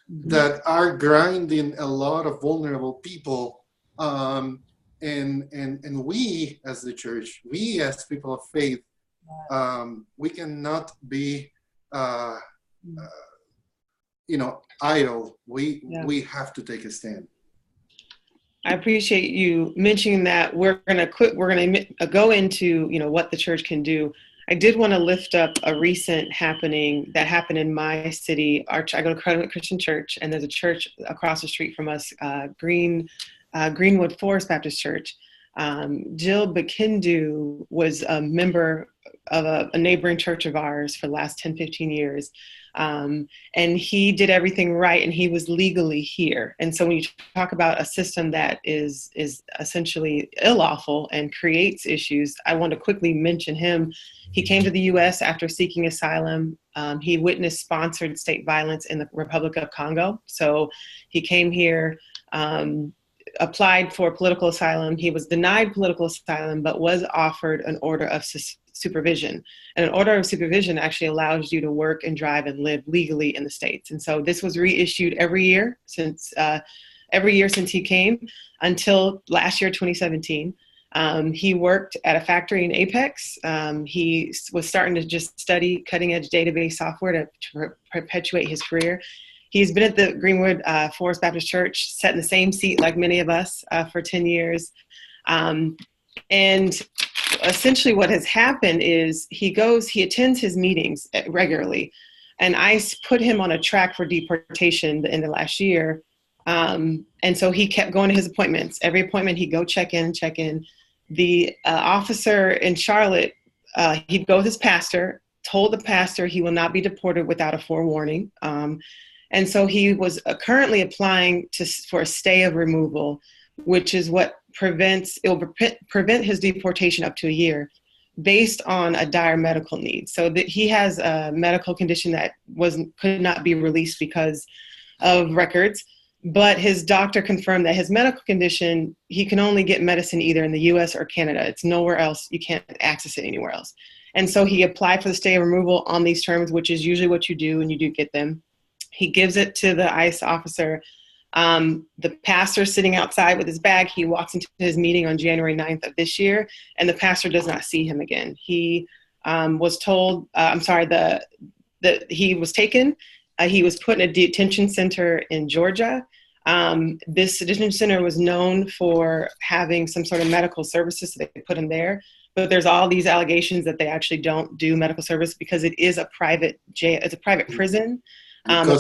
that are grinding a lot of vulnerable people. And we as the church, we as people of faith, we cannot be idle. We have to take a stand. I appreciate you mentioning that. We're going to go into, what the church can do. I did want to lift up a recent happening that happened in my city. I go to Christian Church, and there's a church across the street from us, Greenwood Forest Baptist Church. Jill Kendu was a member of a neighboring church of ours for the last 10, 15 years. And he did everything right, and he was legally here. And so when you talk about a system that is essentially unlawful and creates issues, I want to quickly mention him. He came to the U.S. after seeking asylum. He witnessed sponsored state violence in the Republic of Congo. So he came here, applied for political asylum. He was denied political asylum, but was offered an order of supervision. And an order of supervision actually allows you to work and drive and live legally in the States. And so this was reissued every year since he came until last year, 2017. He worked at a factory in Apex. He was starting to just study cutting edge database software to perpetuate his career. He's been at the Greenwood Forest Baptist Church, sat in the same seat like many of us for 10 years. And essentially what has happened is he attends his meetings regularly. And I put him on a track for deportation the end of last year. And so he kept going to his appointments. Every appointment he'd go check in. The officer in Charlotte, he'd go with his pastor, told the pastor he will not be deported without a forewarning. And so he was currently applying for a stay of removal, which is what will prevent his deportation up to a year based on a dire medical need. So that he has a medical condition that could not be released because of records, but his doctor confirmed that his medical condition, he can only get medicine either in the US or Canada. It's nowhere else. You can't access it anywhere else. And so he applied for the stay of removal on these terms, which is usually what you do when you do get them. He gives it to the ICE officer. The pastor sitting outside with his bag, he walks into his meeting on January 9th of this year, and the pastor does not see him again. He was told, that he was taken. He was put in a detention center in Georgia. This detention center was known for having some sort of medical services, so they put him there. But there's all these allegations that they actually don't do medical service because it is a private jail. It's a private prison. And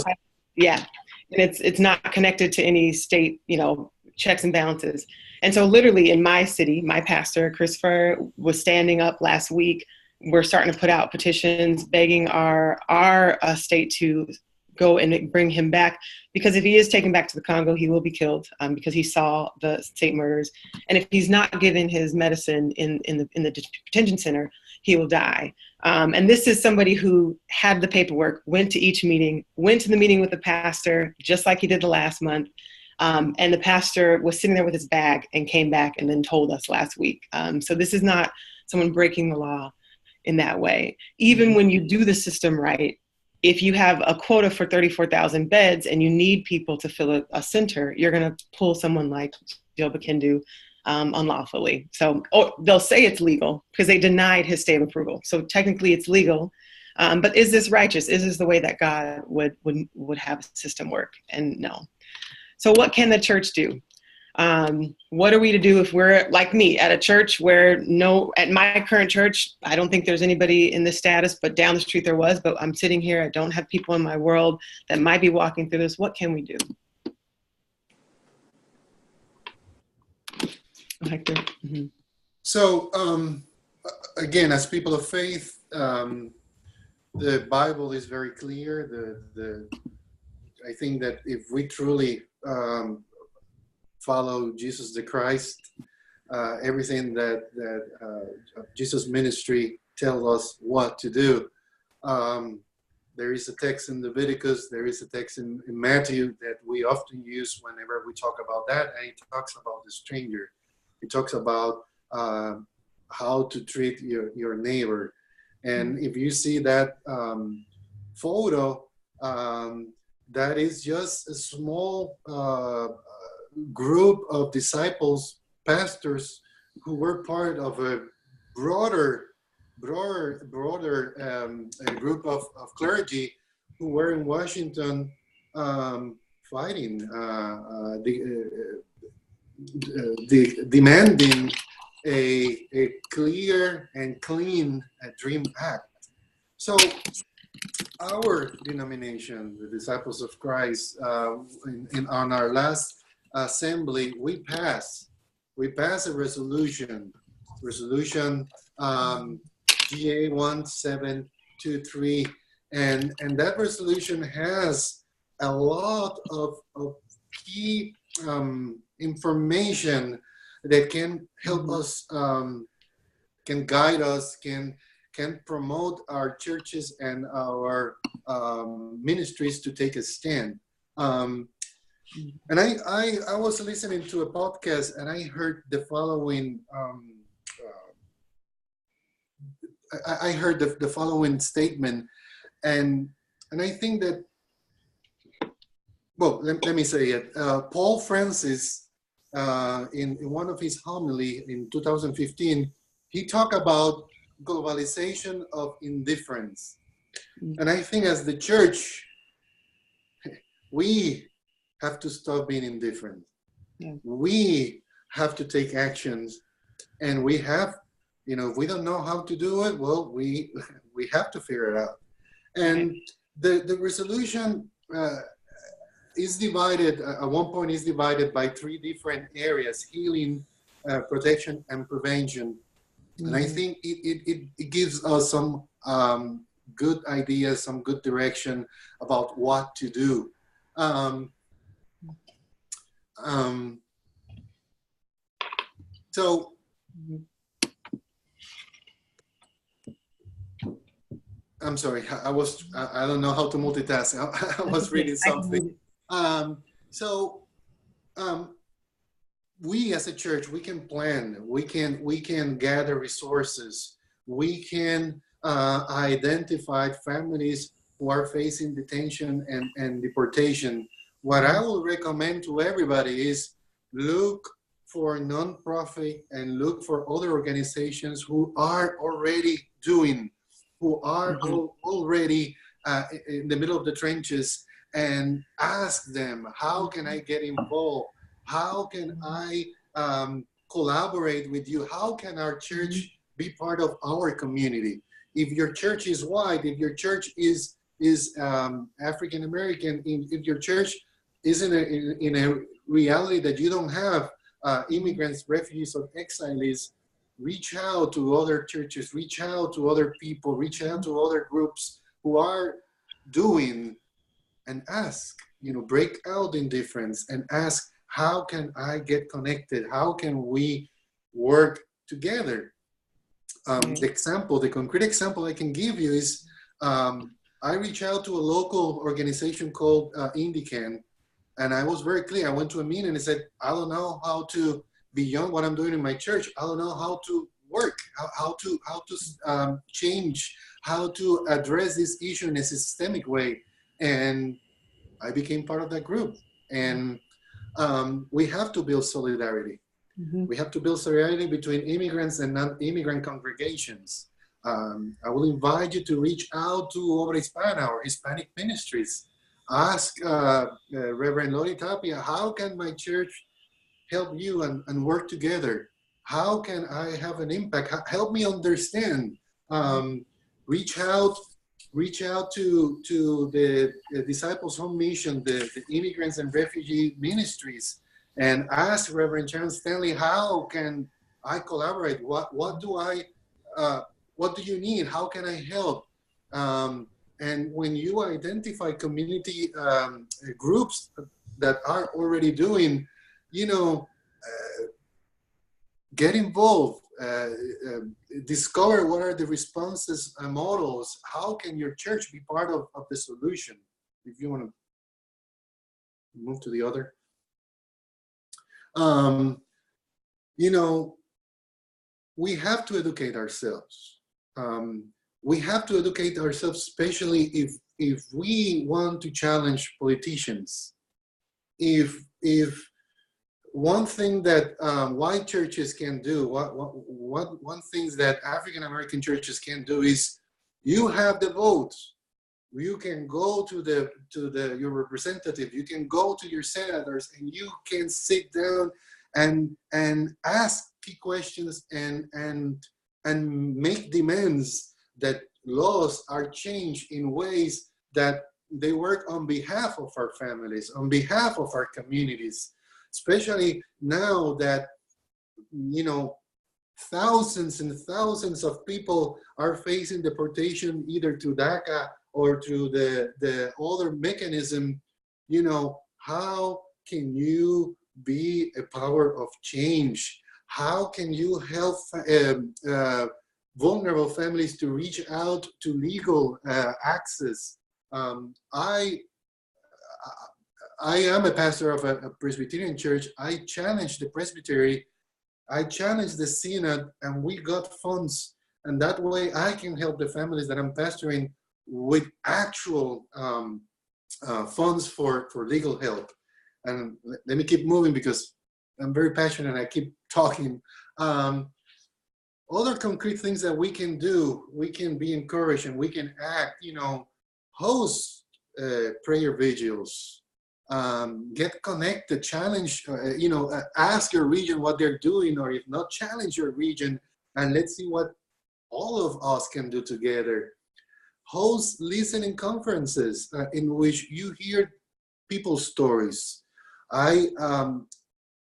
it's not connected to any state, checks and balances. And so literally in my city, my pastor, Christopher, was standing up last week. We're starting to put out petitions begging our state to go and bring him back, because if he is taken back to the Congo, he will be killed, because he saw the state murders. And if he's not given his medicine in the detention center, he will die. And this is somebody who had the paperwork, went to each meeting, went to the meeting with the pastor, just like he did the last month. And the pastor was sitting there with his bag and came back and then told us last week. So this is not someone breaking the law in that way. Even when you do the system right, if you have a quota for 34,000 beds and you need people to fill a center, you're going to pull someone like Joba Kendu unlawfully. So they'll say it's legal because they denied his stay of approval. So technically it's legal. But is this righteous? Is this the way that God would have a system work? And no. So what can the church do? What are we to do if we're like me at a church where at my current church, I don't think there's anybody in this status, but down the street there was, but I'm sitting here. I don't have people in my world that might be walking through this. What can we do? Mm-hmm. So again, as people of faith, the Bible is very clear. I think that if we truly follow Jesus the Christ, everything that Jesus' ministry tells us what to do. There is a text in Leviticus, there is a text in Matthew that we often use whenever we talk about that, and it talks about the stranger. It talks about how to treat your neighbor. And if you see that photo, that is just a small group of disciples, pastors, who were part of a broader group of clergy who were in Washington fighting, demanding a clear and clean Dream Act. So our denomination, the Disciples of Christ, on our last assembly, we passed a resolution GA 1723, and that resolution has a lot of key information that can help us, can guide us, can promote our churches and our ministries to take a stand. And I was listening to a podcast and I heard the following. I heard the following statement, and I think that, well, let me say it. Paul Francis, in one of his homily in 2015, he talked about globalization of indifference. And I think as the church, we have to stop being indifferent. Yeah. We have to take actions, and we have, if we don't know how to do it, well, we have to figure it out. And the resolution is divided, at one point is divided by 3 different areas: healing, protection, and prevention. And I think it gives us some good ideas, some good direction about what to do. So I'm sorry, I don't know how to multitask. I was reading something. We as a church, we can plan, we can gather resources, we can identify families who are facing detention and deportation. What I will recommend to everybody is look for nonprofit and look for other organizations who are already doing, who are already in the middle of the trenches, and ask them, how can I get involved? How can I collaborate with you? How can our church be part of our community? If your church is white, if your church is African American, if your church is in a reality that you don't have immigrants, refugees, or exiles, reach out to other churches, reach out to other people, reach out to other groups who are doing, and ask, break out in difference and ask, how can I get connected? How can we work together? The concrete example I can give you is I reached out to a local organization called IndyCan, and I was very clear. I went to a meeting and I said, I don't know how to, beyond what I'm doing in my church, I don't know how to work, how to change, how to address this issue in a systemic way. And I became part of that group. And we have to build solidarity. Mm-hmm. We have to build solidarity between immigrants and non-immigrant congregations. I will invite you to reach out to Obra Hispana or Hispanic ministries. Ask Reverend Lori Tapia, how can my church help you and work together? How can I have an impact? Help me understand. Reach out to the Disciples Home Mission, the immigrants and refugee ministries, and ask Reverend Sharon Stanley, how can I collaborate? What do you need? How can I help? And when you identify community groups that are already doing, get involved, discover what are the responses and models. How can your church be part of the solution? If you want to move to the other. We have to educate ourselves. We have to educate ourselves, especially if we want to challenge politicians. If one thing that white churches can do, one thing that African American churches can do is, you have the vote. You can go to your representative. You can go to your senators, and you can sit down and ask key questions and make demands that laws are changed in ways that they work on behalf of our families, on behalf of our communities. Especially now that, thousands and thousands of people are facing deportation either to DACA or to the other mechanism. How can you be a power of change? How can you help vulnerable families to reach out to legal access? I am a pastor of a Presbyterian church. I challenged the presbytery, I challenged the synod, and we got funds. And that way I can help the families that I'm pastoring with actual funds for legal help. And let me keep moving because I'm very passionate and I keep talking. Other concrete things that we can do, we can be encouraged and we can act, host prayer vigils. Get connected, challenge, ask your region what they're doing, or if not, challenge your region, and let's see what all of us can do together. Host listening conferences in which you hear people's stories.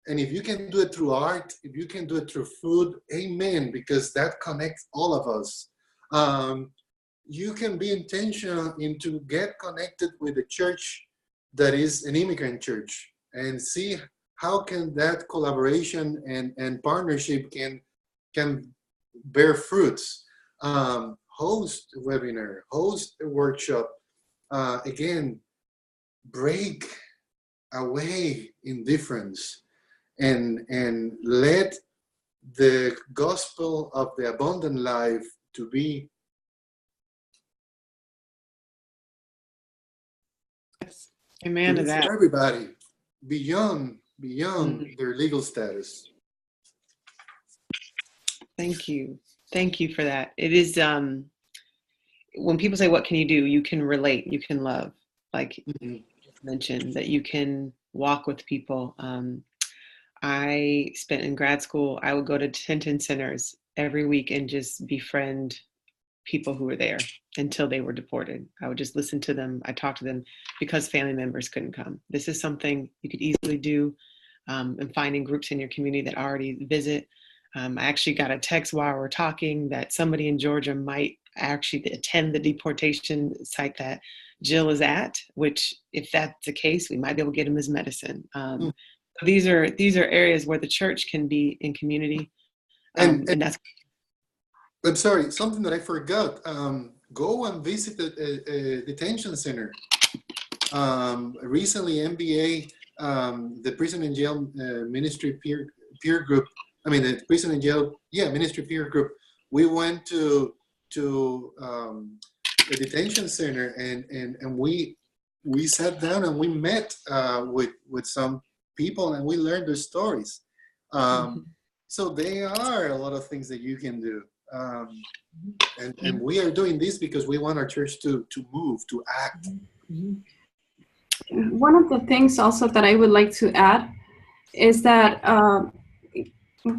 And if you can do it through art, if you can do it through food, amen, because that connects all of us. You can be intentional to get connected with a church that is an immigrant church and see how can that collaboration and partnership can bear fruits. Host a webinar, host a workshop. Again, break away indifference and let the gospel of the abundant life to be Amen to that. For everybody, beyond their legal status. Thank you for that. It is when people say, what can you do? You can relate, you can love, like you mentioned, that you can walk with people. I spent in grad school, I would go to detention centers every week and just befriend people who were there until they were deported. I would just listen to them. I talked to them because family members couldn't come. This is something you could easily do, and finding groups in your community that already visit. I actually got a text while we're talking that somebody in Georgia might actually attend the deportation site that Jill is at, which if that's the case, we might be able to get him his medicine. These are areas where the church can be in community. And that's. I'm sorry, something that I forgot. Go and visit the detention center. Recently, MBA, the prison and jail ministry peer group. I mean, the prison and jail, ministry peer group. We went to the detention center, and we sat down and we met with some people, and we learned their stories. So there are a lot of things that you can do. And we are doing this because we want our church to move, to act. One of the things also that I would like to add is that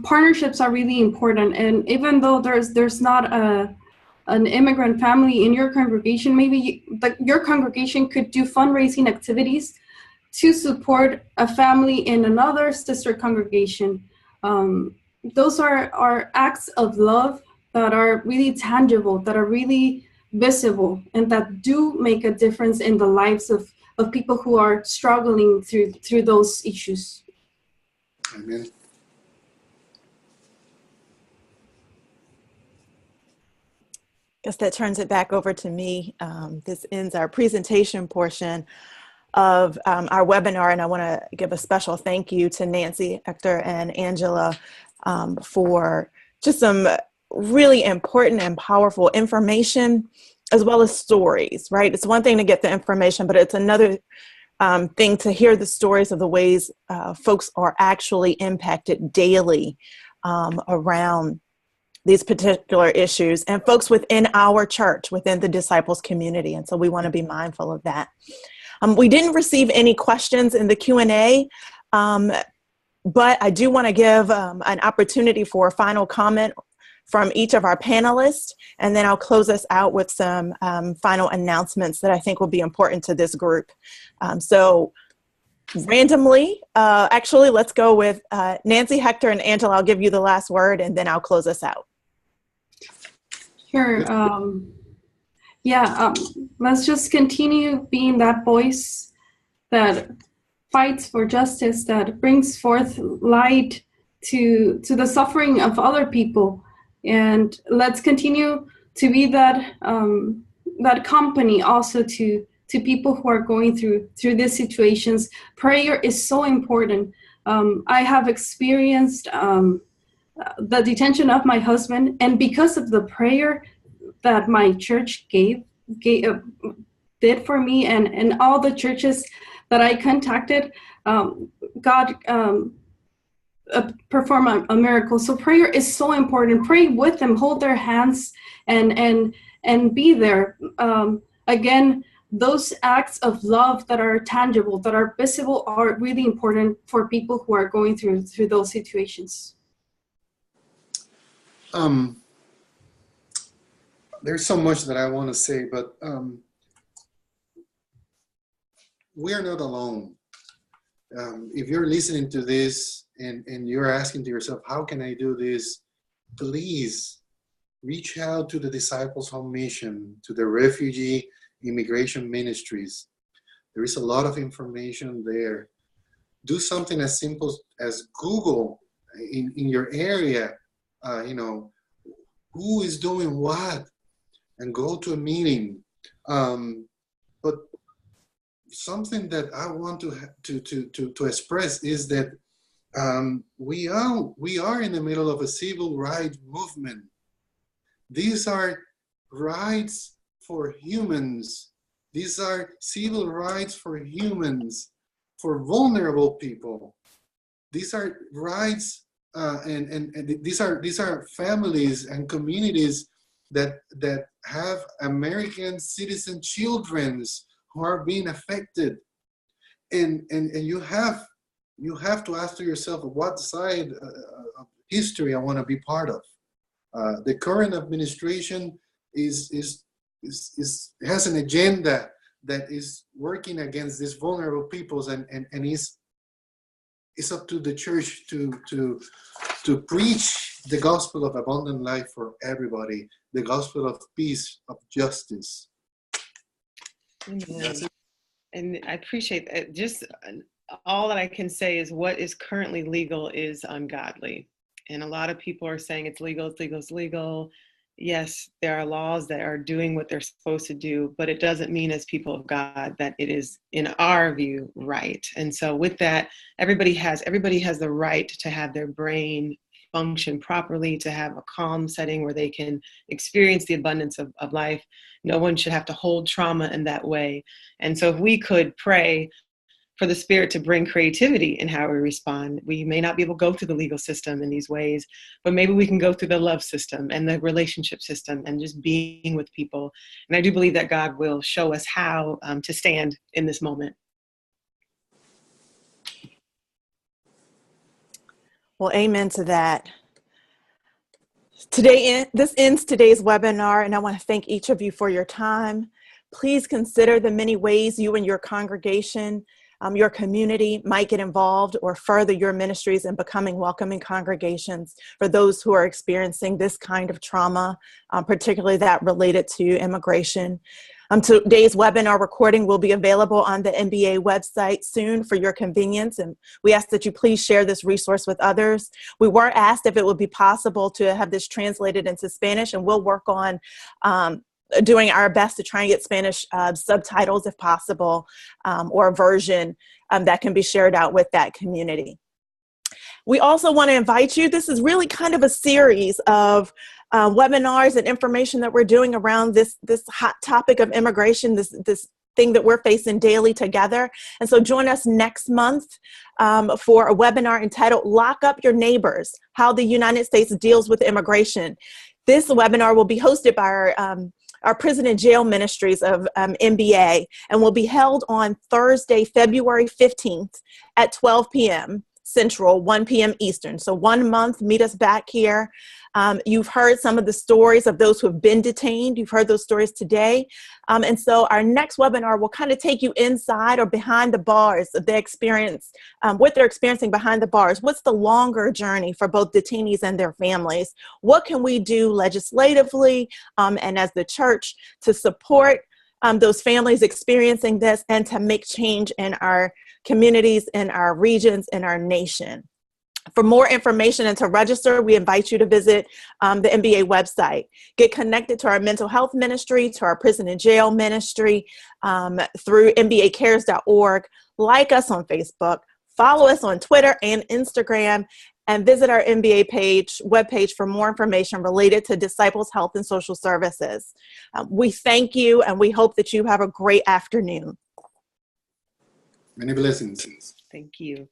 partnerships are really important. And even though there's not an immigrant family in your congregation, maybe your congregation could do fundraising activities to support a family in another sister congregation. Those are acts of love that are really tangible, that are really visible, and that do make a difference in the lives of people who are struggling through those issues. Amen. Guess that turns it back over to me. This ends our presentation portion of our webinar, and I want to give a special thank you to Nancy, Hector, and Angela for just some really important and powerful information, as well as stories, right? It's one thing to get the information, but it's another thing to hear the stories of the ways folks are actually impacted daily around these particular issues, and folks within our church, within the disciples community. And so we want to be mindful of that. We didn't receive any questions in the Q&A, but I do want to give an opportunity for a final comment from each of our panelists, and then I'll close us out with some final announcements that I think will be important to this group. So randomly, actually, let's go with Nancy, Hector, and Angela. I'll give you the last word, and then I'll close us out. Sure. Let's just continue being that voice that fights for justice, that brings forth light to the suffering of other people. And let's continue to be that company also to people who are going through these situations. Prayer is so important. I have experienced the detention of my husband, and because of the prayer that my church did for me, and all the churches that I contacted, God perform a miracle. So prayer is so important. Pray with them, hold their hands, and be there. Again, those acts of love that are tangible, that are visible, are really important for people who are going through those situations. There's so much that I want to say, but we are not alone. If you're listening to this and you're asking to yourself, how can I do this? Please reach out to the Disciples Home Mission, to the refugee immigration ministries. There is a lot of information there. Do something as simple as Google in your area, who is doing what, and go to a meeting. But something that I want to express is that we are in the middle of a civil rights movement. These are rights for humans. These are civil rights for humans, for vulnerable people. These are rights, and these are families and communities that have American citizen children who are being affected, and you have to ask to yourself, what side of history I want to be part of. The current administration has an agenda that is working against these vulnerable peoples, and it's up to the church to preach the gospel of abundant life for everybody, the gospel of peace, of justice. Amen. And I appreciate that. Just all that I can say is what is currently legal is ungodly. And a lot of people are saying it's legal, it's legal, it's legal. Yes, there are laws that are doing what they're supposed to do, but it doesn't mean as people of God that it is, in our view, right. And so with that, everybody has the right to have their brain function properly, to have a calm setting where they can experience the abundance of life. No one should have to hold trauma in that way. And so if we could pray for the Spirit to bring creativity in how we respond, we may not be able to go through the legal system in these ways, but maybe we can go through the love system and the relationship system and just being with people. And I do believe that God will show us how to stand in this moment. Well, amen to that. This ends today's webinar, and I want to thank each of you for your time. Please consider the many ways you and your congregation, your community might get involved or further your ministries in becoming welcoming congregations for those who are experiencing this kind of trauma, particularly that related to immigration. Today's webinar recording will be available on the MBA website soon for your convenience, and we ask that you please share this resource with others. We were asked if it would be possible to have this translated into Spanish, and we'll work on doing our best to try and get Spanish subtitles if possible, or a version that can be shared out with that community. We also want to invite you, this is really kind of a series of webinars and information that we're doing around this hot topic of immigration, this thing that we're facing daily together. And so join us next month for a webinar entitled Lock Up Your Neighbors, How the United States Deals with Immigration. This webinar will be hosted by our prison and jail ministries of MBA, and will be held on Thursday, February 15th at 12 p.m. Central, 1 p.m. Eastern. So 1 month, meet us back here. You've heard some of the stories of those who have been detained. You've heard those stories today. And so our next webinar will kind of take you inside or behind the bars of their experience, what they're experiencing behind the bars. What's the longer journey for both detainees and their families? What can we do legislatively and as the church to support those families experiencing this and to make change in our communities, in our regions, in our nation? For more information and to register, we invite you to visit the MBA website. Get connected to our mental health ministry, to our prison and jail ministry through mbacares.org. Like us on Facebook, follow us on Twitter and Instagram, and visit our MBA webpage for more information related to Disciples Health and Social Services. We thank you, and we hope that you have a great afternoon. Many blessings. Thank you.